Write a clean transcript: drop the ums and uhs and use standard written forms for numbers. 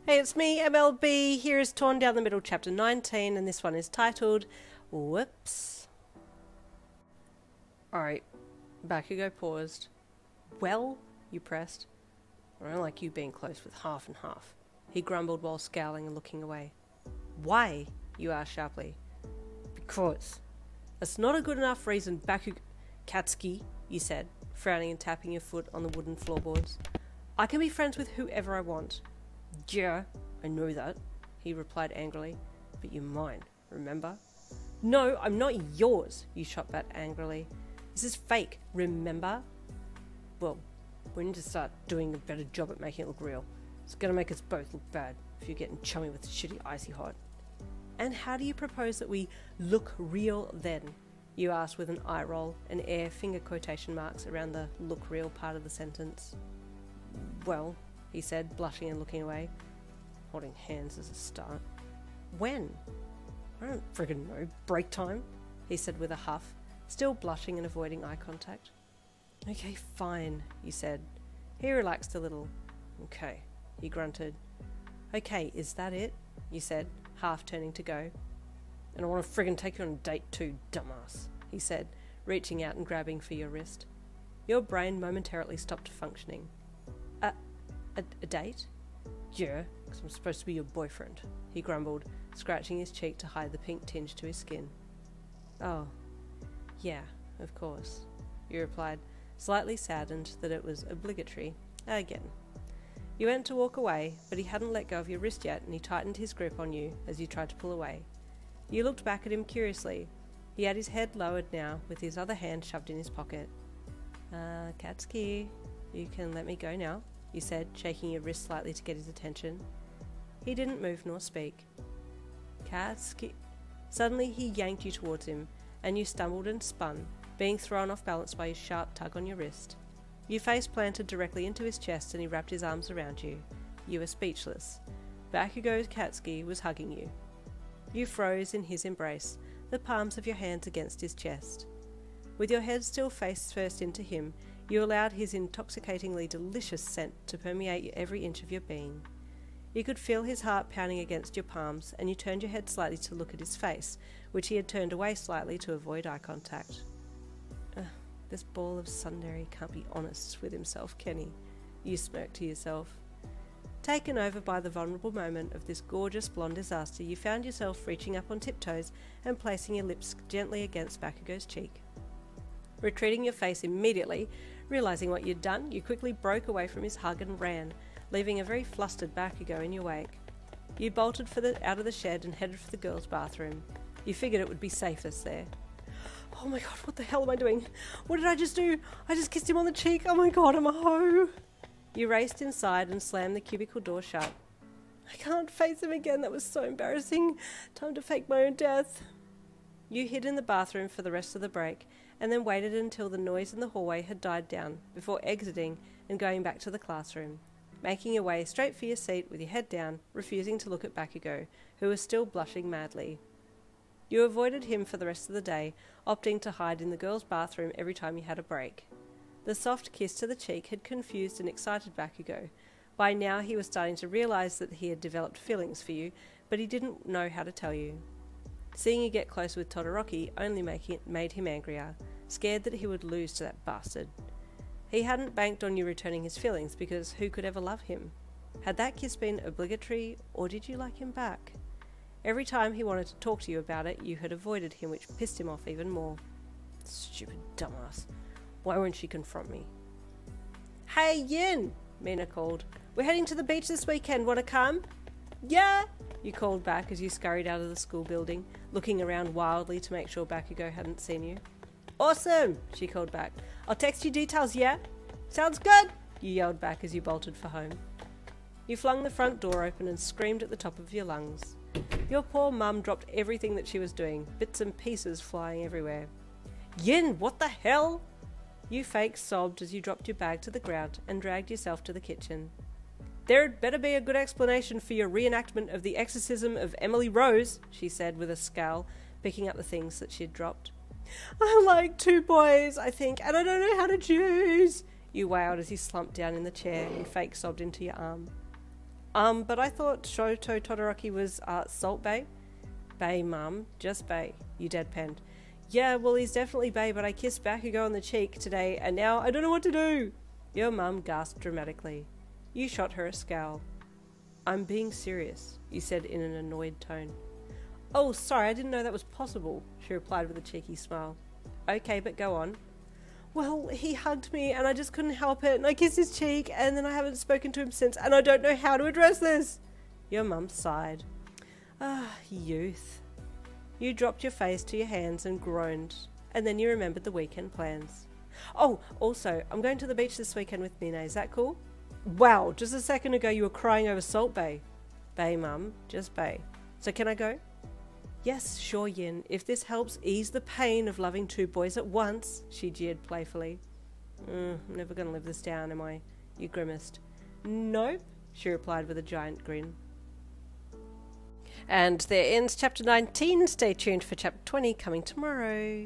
Hey, it's me, MLB. Here is Torn Down the Middle, Chapter 19, and this one is titled, Whoops. Alright, Bakugou paused. Well, you pressed. I don't like you being close with half and half, he grumbled while scowling and looking away. Why? You asked sharply. Because. That's not a good enough reason, Katsuki, you said, frowning and tapping your foot on the wooden floorboards. I can be friends with whoever I want. Yeah, I know that, he replied angrily. But you're mine, remember? No, I'm not yours, you shot back angrily. This is fake, remember? Well, we need to start doing a better job at making it look real. It's gonna make us both look bad if you're getting chummy with the shitty icy hot. And how do you propose that we look real then? You asked with an eye roll and air finger quotation marks around the look real part of the sentence. Well, he said, blushing and looking away. Holding hands as a start. When? I don't friggin' know. Break time? He said with a huff, still blushing and avoiding eye contact. Okay, fine, you said. He relaxed a little. Okay, he grunted. Okay, is that it? You said, half turning to go. And I want to friggin' take you on a date too, dumbass, he said, reaching out and grabbing for your wrist. Your brain momentarily stopped functioning. A date? Yeah, because I'm supposed to be your boyfriend, he grumbled, scratching his cheek to hide the pink tinge to his skin. Oh, yeah, of course, you replied, slightly saddened that it was obligatory. Again. You went to walk away, but he hadn't let go of your wrist yet, and he tightened his grip on you as you tried to pull away. You looked back at him curiously. He had his head lowered now, with his other hand shoved in his pocket. Katsuki, you can let me go now, you said, shaking your wrist slightly to get his attention. He didn't move nor speak. Katsuki. Suddenly he yanked you towards him, and you stumbled and spun, being thrown off balance by his sharp tug on your wrist. Your face planted directly into his chest and he wrapped his arms around you. You were speechless. Bakugou Katsuki was hugging you. You froze in his embrace, the palms of your hands against his chest. With your head still face first into him, you allowed his intoxicatingly delicious scent to permeate every inch of your being. You could feel his heart pounding against your palms, and you turned your head slightly to look at his face, which he had turned away slightly to avoid eye contact. This ball of tsundere can't be honest with himself, can he? You smirked to yourself. Taken over by the vulnerable moment of this gorgeous blonde disaster, you found yourself reaching up on tiptoes and placing your lips gently against Bakugou's cheek. Retreating your face immediately, realizing what you'd done, you quickly broke away from his hug and ran, leaving a very flustered Bakugou in your wake. You bolted out of the shed and headed for the girls' bathroom. You figured it would be safest there. Oh my god, what the hell am I doing? What did I just do? I just kissed him on the cheek. Oh my god, I'm a hoe. You raced inside and slammed the cubicle door shut. I can't face him again. That was so embarrassing. Time to fake my own death. You hid in the bathroom for the rest of the break and then waited until the noise in the hallway had died down before exiting and going back to the classroom, making your way straight for your seat with your head down, refusing to look at Bakugou, who was still blushing madly. You avoided him for the rest of the day, opting to hide in the girls' bathroom every time you had a break. The soft kiss to the cheek had confused and excited Bakugou. By now he was starting to realise that he had developed feelings for you, but he didn't know how to tell you. Seeing you get close with Todoroki only made him angrier, scared that he would lose to that bastard. He hadn't banked on you returning his feelings, because who could ever love him? Had that kiss been obligatory, or did you like him back? Every time he wanted to talk to you about it, you had avoided him, which pissed him off even more. Stupid dumbass. Why won't she confront me? Hey, Yin! Mina called. We're heading to the beach this weekend. Want to come? Yeah! You called back as you scurried out of the school building, looking around wildly to make sure Bakugou hadn't seen you. Awesome! She called back. I'll text you details, yeah? Sounds good! You yelled back as you bolted for home. You flung the front door open and screamed at the top of your lungs. Your poor mum dropped everything that she was doing, bits and pieces flying everywhere. Yin, what the hell? You fake sobbed as you dropped your bag to the ground and dragged yourself to the kitchen. There'd better be a good explanation for your reenactment of the exorcism of Emily Rose, she said with a scowl, picking up the things that she'd dropped. I like two boys, I think, and I don't know how to choose, you wailed as you slumped down in the chair and fake sobbed into your arm. But I thought Shoto Todoroki was, Salt Bae? Bae, Mum. Just Bae. You deadpanned. Yeah, well, he's definitely Bae, but I kissed Bakugou on the cheek today, and now I don't know what to do. Your mum gasped dramatically. You shot her a scowl. I'm being serious, you said in an annoyed tone. Oh, sorry, I didn't know that was possible, she replied with a cheeky smile. Okay, but go on. Well, he hugged me and I just couldn't help it, and I kissed his cheek, and then I haven't spoken to him since, and I don't know how to address this. Your mum sighed. Ah, youth. You dropped your face to your hands and groaned, and then you remembered the weekend plans. Oh, also, I'm going to the beach this weekend with Nina, is that cool? Wow, just a second ago you were crying over Salt Bae. Bae, Mum, just Bae. So can I go? Yes, sure, Yin, if this helps ease the pain of loving two boys at once, she jeered playfully. I'm never going to live this down, am I? You grimaced. Nope, she replied with a giant grin. And there ends chapter 19. Stay tuned for chapter 20 coming tomorrow.